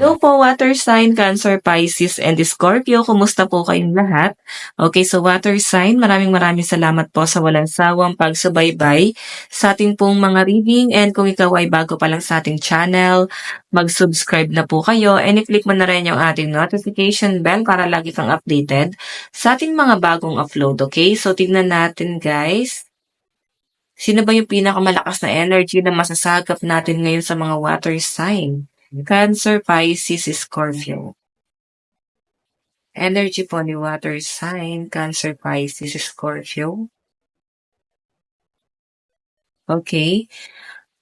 Hello po, Water Sign, Cancer, Pisces, and Scorpio. Kumusta po kayong lahat? Okay, so Water Sign, maraming salamat po sa walang sawang pagsubaybay sa ating pong mga reading. And kung ikaw ay bago pa lang sa ating channel, mag-subscribe na po kayo and i-click mo na rin yung ating notification bell para lagi kang updated sa ating mga bagong upload. Okay, so tignan natin guys. Sino ba yung pinakamalakas na energy na masasagap natin ngayon sa mga Water Sign? Cancer, Pisces, Scorpio. Energy po ni Water Sign, Cancer, Pisces, Scorpio. Okay.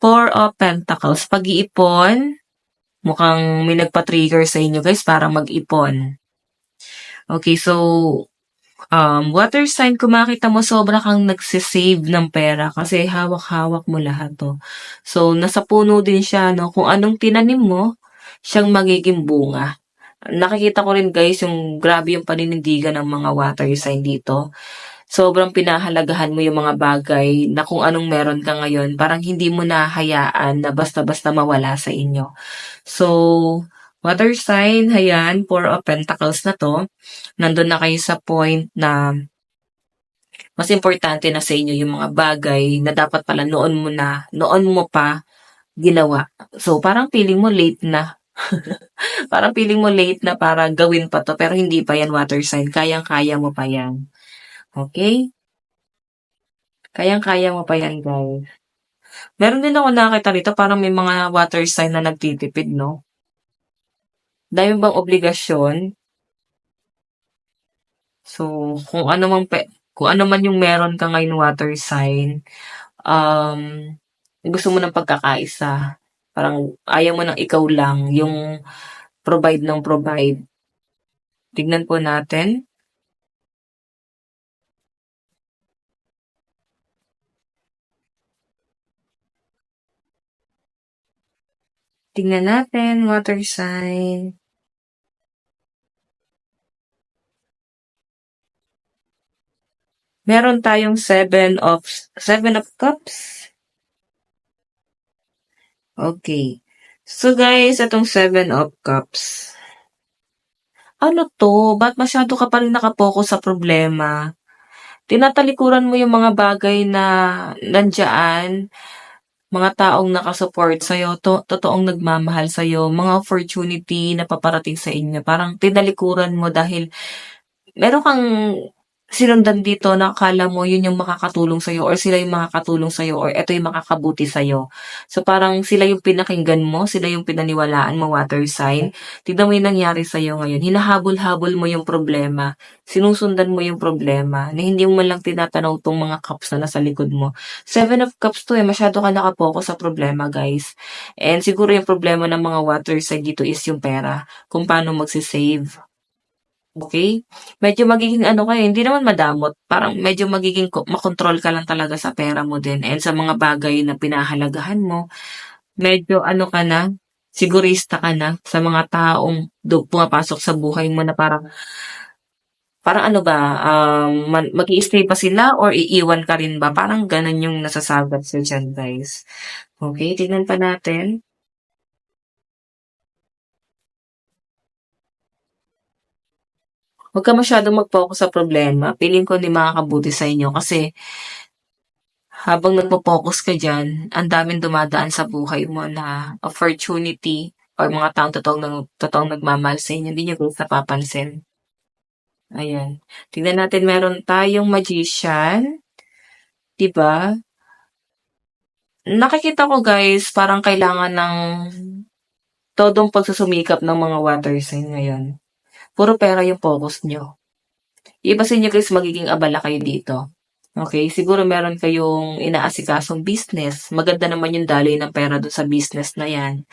Four of Pentacles. Pag-iipon, mukhang may nagpa-trigger sa inyo guys para mag-ipon. Okay, so water sign, kung makita mo sobra kang nagsisave ng pera kasi hawak-hawak mo lahat to. So, nasa puno din siya, no? Kung anong tinanim mo, siyang magiging bunga. Nakikita ko rin guys yung grabe yung paninindigan ng mga water sign dito. Sobrang pinahalagahan mo yung mga bagay na kung anong meron ka ngayon, parang hindi mo nahayaan na basta-basta mawala sa inyo. So, water sign, hayan, Four of Pentacles na to. Nandun na kayo sa point na mas importante na sa inyo yung mga bagay na dapat pala noon mo pa ginawa. So, parang feeling mo late na. Parang feeling mo late na para gawin pa to, pero hindi pa yan water sign. Kayang-kaya mo pa yan. Okay? Kayang-kaya mo pa yan, guys. Meron din ako nakita rito, parang may mga water sign na nagtitipid, no? Dahil bang obligasyon? So, kung ano man yung meron ka ngayon water sign, um, gusto mo ng pagkakaisa. Parang ayaw mo ng ikaw lang, yung provide ng provide. Tignan po natin. Tingnan natin, water sign. Meron tayong seven of cups. Okay. So guys, itong seven of cups. Ano to? Ba't masyado ka pa rin nakapokus sa problema? Tinatalikuran mo yung mga bagay na nandiyan, mga taong nakasupport sa'yo, totoong nagmamahal sa'yo, mga opportunity na paparating sa inyo. Parang tinalikuran mo dahil meron kang sinundan dito na akala mo yun yung makakatulong sa'yo or sila yung makakatulong sa'yo or eto yung makakabuti sa'yo. So parang sila yung pinakinggan mo, sila yung pinaniwalaan mo, water sign. Tignan mo yung nangyari sa'yo ngayon. Hinahabol-habol mo yung problema. Sinusundan mo yung problema na hindi mo man lang tinatanaw tong mga cups na nasa likod mo. Seven of cups to masyado ka nakapokus sa problema guys. And siguro yung problema ng mga water sign dito is yung pera. Kung paano magsisave. Okay? Medyo magiging ano kayo, hindi naman madamot. Parang medyo magiging makontrol ka lang talaga sa pera mo din and sa mga bagay na pinahalagahan mo. Medyo ano ka na, sigurista ka na sa mga taong pumapasok sa buhay mo na parang ano ba, mag-i-stay pa sila or iiwan ka rin ba? Parang ganun yung nasasagot sa dyan, guys. Okay, tignan pa natin. Huwag ka masyadong mag-focus sa problema. Feeling ko hindi makakabuti sa inyo kasi habang nagpo-focus ka dyan, ang daming dumadaan sa buhay mo na opportunity or mga taong totoong nagmamahal sa inyo, hindi nyo guys napapansin. Ayan. Tignan natin, meron tayong magician. Diba? Nakikita ko guys, parang kailangan ng todong pagsusumikap ng mga water sign ngayon. Puro pera yung focus nyo. Iba sa inyo guys, magiging abala kayo dito. Okay, siguro meron kayong inaasikasong business. Maganda naman yung daloy ng pera dun sa business na yan.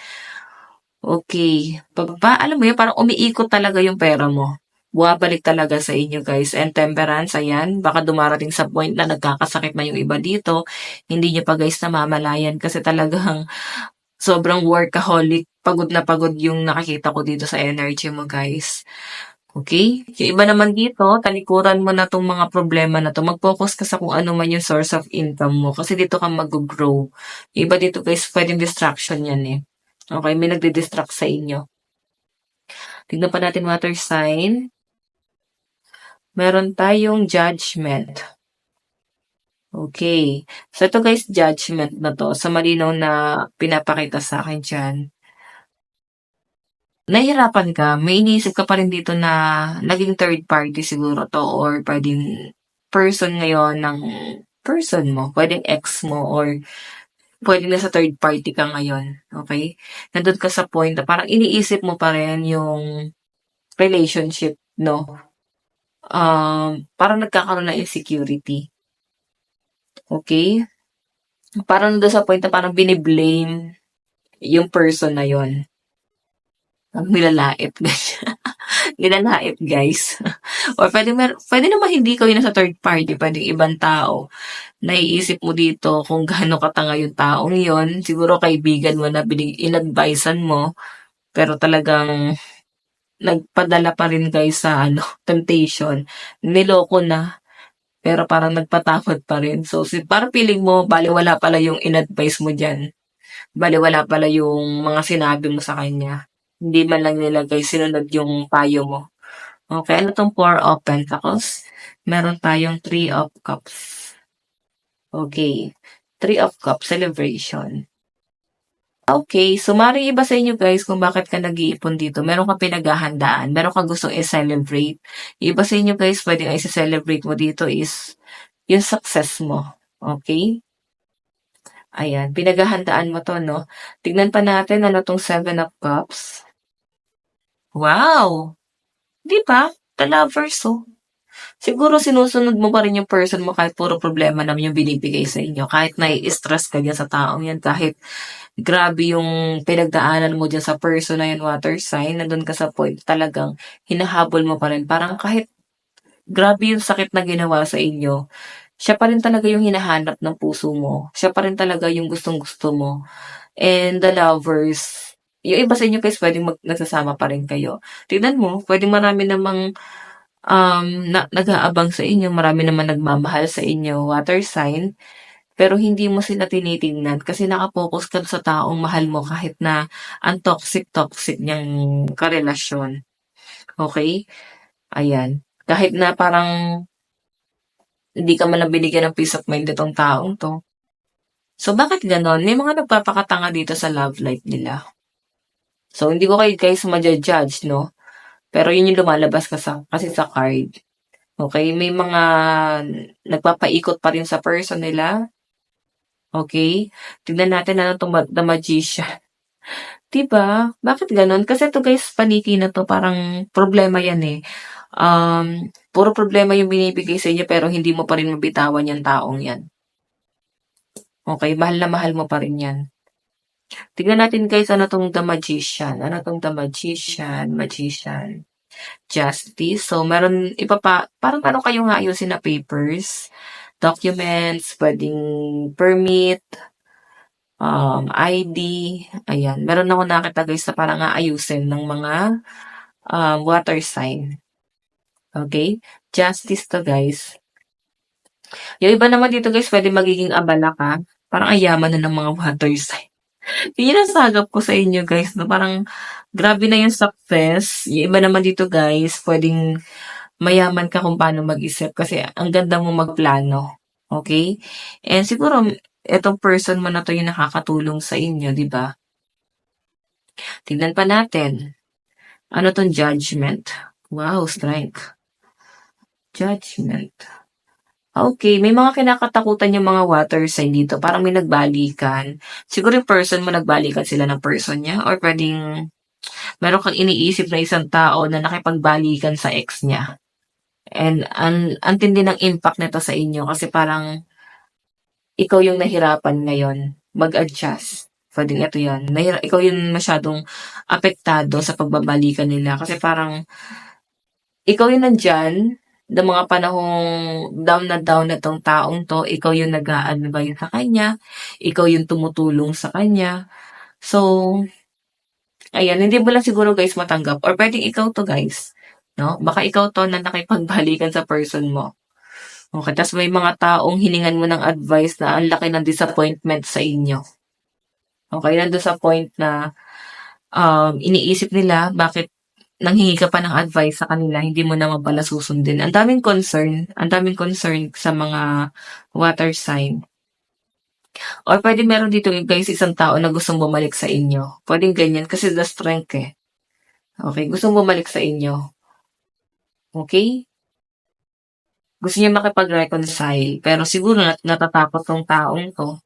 Okay. Alam mo yun, parang umiikot talaga yung pera mo. Buwabalik talaga sa inyo guys. And temperance, ayan, baka dumarating sa point na nagkakasakit na yung iba dito. Hindi nyo pa guys namamalayan kasi talagang sobrang workaholic. Pagod na pagod yung nakikita ko dito sa energy mo guys. Okay? Yung iba naman dito, talikuran mo na tong mga problema na to. Mag-focus ka sa kung ano man yung source of income mo. Kasi dito ka mag-grow. Yung iba dito guys, pwedeng distraction yan eh. Okay? May nagdi-distract sa inyo. Tignan pa natin water sign. Meron tayong judgment. Okay. So, ito guys, judgment na to. Sa malinaw na pinapakita sa akin dyan. Nahihirapan ka, may iniisip ka pa rin dito na naging third party siguro to or pwedeng person ngayon ng person mo, pwedeng ex mo or pwedeng nasa third party ka ngayon, okay? Nandun ka sa point na parang iniisip mo pa rin yung relationship, no? Parang nagkakaroon ng insecurity, okay? Parang nandun sa point na parang biniblame yung person na yon. Ang nilalait, nilalait guys. Or pwede naman hindi ko yun nasa third party, pwedeng ibang tao. Naiisip mo dito kung gaano katanga yung taong yon. Siguro kaibigan mo na in-advisean mo, pero talagang nagpadala pa rin guys sa temptation. Niloko na, pero parang nagpatakot pa rin. So, parang feeling mo, baliwala pala yung in-advise mo dyan. Baliwala pala yung mga sinabi mo sa kanya. Hindi man lang nila guys sinunod yung payo mo. Okay, ano tong 4 of Pentacles? Meron tayong 3 of Cups. Okay, 3 of Cups, celebration. Okay, so maaaring iba sa inyo guys kung bakit ka nag-iipon dito. Meron kang pinaghahandaan, meron kang gustong i-celebrate. Iba sa inyo guys, pwedeng i-celebrate mo dito is yung success mo. Okay? Ayan, pinaghahandaan mo to, no? Tignan pa natin ano tong 7 of Cups. Wow! Di ba? The lovers, oh. Siguro sinusunod mo pa rin yung person mo kahit puro problema naman yung binibigay sa inyo. Kahit nai-stress ka dyan sa taong yan, kahit grabe yung pinagdaanan mo dyan sa person na yan, water sign, nandun ka sa point, talagang hinahabol mo pa rin. Parang kahit grabe yung sakit na ginawa sa inyo, siya pa rin talaga yung hinahanap ng puso mo. Siya pa rin talaga yung gustong-gusto mo. And the lovers, yung iba sa inyo guys, pwedeng nagsasama pa rin kayo. Tignan mo, pwedeng marami namang nag-aabang sa inyo, marami naman nagmamahal sa inyo, water sign, pero hindi mo sila tinitingnan kasi nakapokus ka sa taong mahal mo kahit na ang toxic niyang karelasyon. Okay? Ayan. Kahit na parang hindi ka man lang binigyan ng peace of mind itong taong to. So, bakit ganon? May mga nagpapakatanga dito sa love life nila. So, hindi ko kayo guys ma-judge, no? Pero yun yung lumalabas kasi sa card. Okay? May mga nagpapaikot pa rin sa person nila. Okay? Tignan natin ano itong The Magician. Diba? Bakit ganon? Kasi ito guys, paniki na to. Parang problema yan eh. Puro problema yung binibigay sa inyo pero hindi mo pa rin mabitawan yung taong yan. Okay? Mahal na mahal mo pa rin yan. Tignan natin guys, ano tong The Magician? Ano tong The Magician? Magician. Justice. So, meron, parang ano kayong ayusin na papers, documents, pwedeng permit, ID, ayan. Meron ako nakita guys na parang aayusin ng mga water sign. Okay? Justice to guys. Yung iba naman dito guys, pwede magiging abala ka. Parang ayaman na ng mga water sign. Yun ang sagap ko sa inyo guys. No? Parang grabe na yung success. Yung iba naman dito guys, pwedeng mayaman ka kung paano mag-isip kasi ang ganda mo magplano. Okay? And siguro, etong person mo na to yung nakakatulong sa inyo, di ba? Tignan pa natin. Ano tong judgment? Wow, strength. Judgment. Okay, may mga kinakatakutan yung mga water sign dito. Parang may nagbalikan. Siguro yung person mo nagbalikan sila ng person niya or pwedeng meron kang iniisip na isang tao na nakipagbalikan sa ex niya. And ang tindi ng impact nito sa inyo kasi parang ikaw yung nahirapan ngayon mag-adjust. Pwedeng ito yan. Ikaw yung masyadong apektado sa pagbabalikan nila kasi parang ikaw yung nandyan ng mga panahong down na tong taong to, ikaw yung nag-a-advise sa kanya, ikaw yung tumutulong sa kanya. So, ayan, hindi mo lang siguro guys matanggap or pwedeng ikaw to guys. No? Baka ikaw to na nakipagbalikan sa person mo. Okay, tas may mga taong hiningan mo ng advice na ang laki ng disappointment sa inyo. Okay, nandun sa point na iniisip nila bakit nanghingi ka pa ng advice sa kanila, hindi mo naman pala susundin. Ang daming concern sa mga water sign. Or pwede meron dito guys isang tao na gustong bumalik sa inyo. Pwedeng ganyan kasi the strength eh. Okay, gustong bumalik sa inyo. Okay? Gusto niya makipag-reconcile. Pero siguro natatakot tong taong to.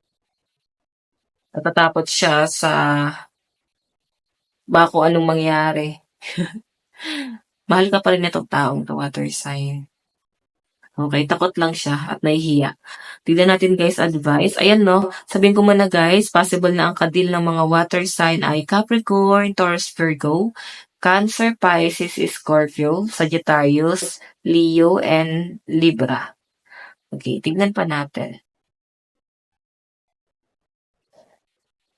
Natatakot siya sa baka kung anong mangyari. Mahal ka pa rin itong taong to, water sign. Okay, takot lang siya at nahihiya. Tignan natin guys advice. Ayan no, sabihin ko muna guys, possible na ang kadil ng mga water sign ay Capricorn, Taurus, Virgo, Cancer, Pisces, Scorpio, Sagittarius, Leo, and Libra. Okay, tignan pa natin.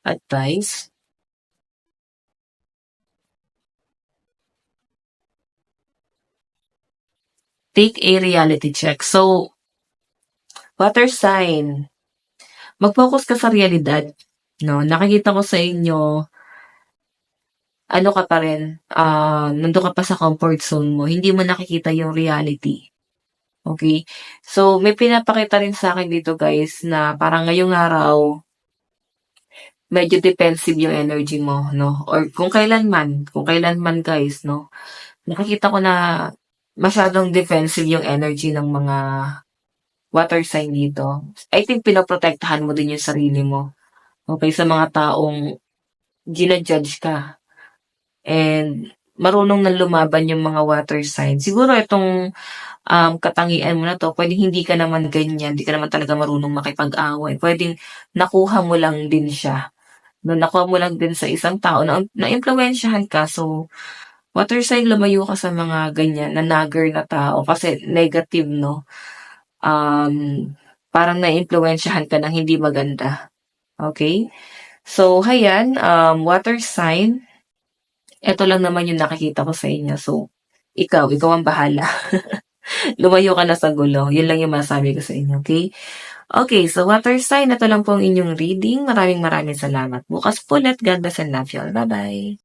Advice. Take a reality check. So, water sign, mag-focus ka sa realidad. No, nakikita ko sa inyo, ano ka pa rin, nandun ka pa sa comfort zone mo. Hindi mo nakikita yung reality. Okay? So, may pinapakita rin sa akin dito guys na parang ngayong araw, medyo defensive yung energy mo, no? Or kung kailanman guys, no? Nakikita ko na masyadong defensive yung energy ng mga water sign dito. I think pinoprotektahan mo din yung sarili mo. Okay, sa mga taong ginajudge ka. And marunong na lumaban yung mga water sign. Siguro itong katangian mo na to, pwedeng hindi ka naman ganyan, hindi ka naman talaga marunong makipag-away. Pwedeng nakuha mo lang din siya. No, nakuha mo lang din sa isang tao na-impluwensyahan ka. So, water sign, lumayo ka sa mga ganyan na nagger na tao kasi negative, no? Parang na-impluwensyahan ka ng hindi maganda. Okay? So, hayan, water sign, eto lang naman yung nakikita ko sa inyo. So, ikaw ang bahala. Lumayo ka na sa gulo. Yun lang yung masabi ko sa inyo, okay? Okay, so water sign, ito lang po ang inyong reading. Maraming salamat. Bukas po ulit. God bless and love you all. Bye-bye.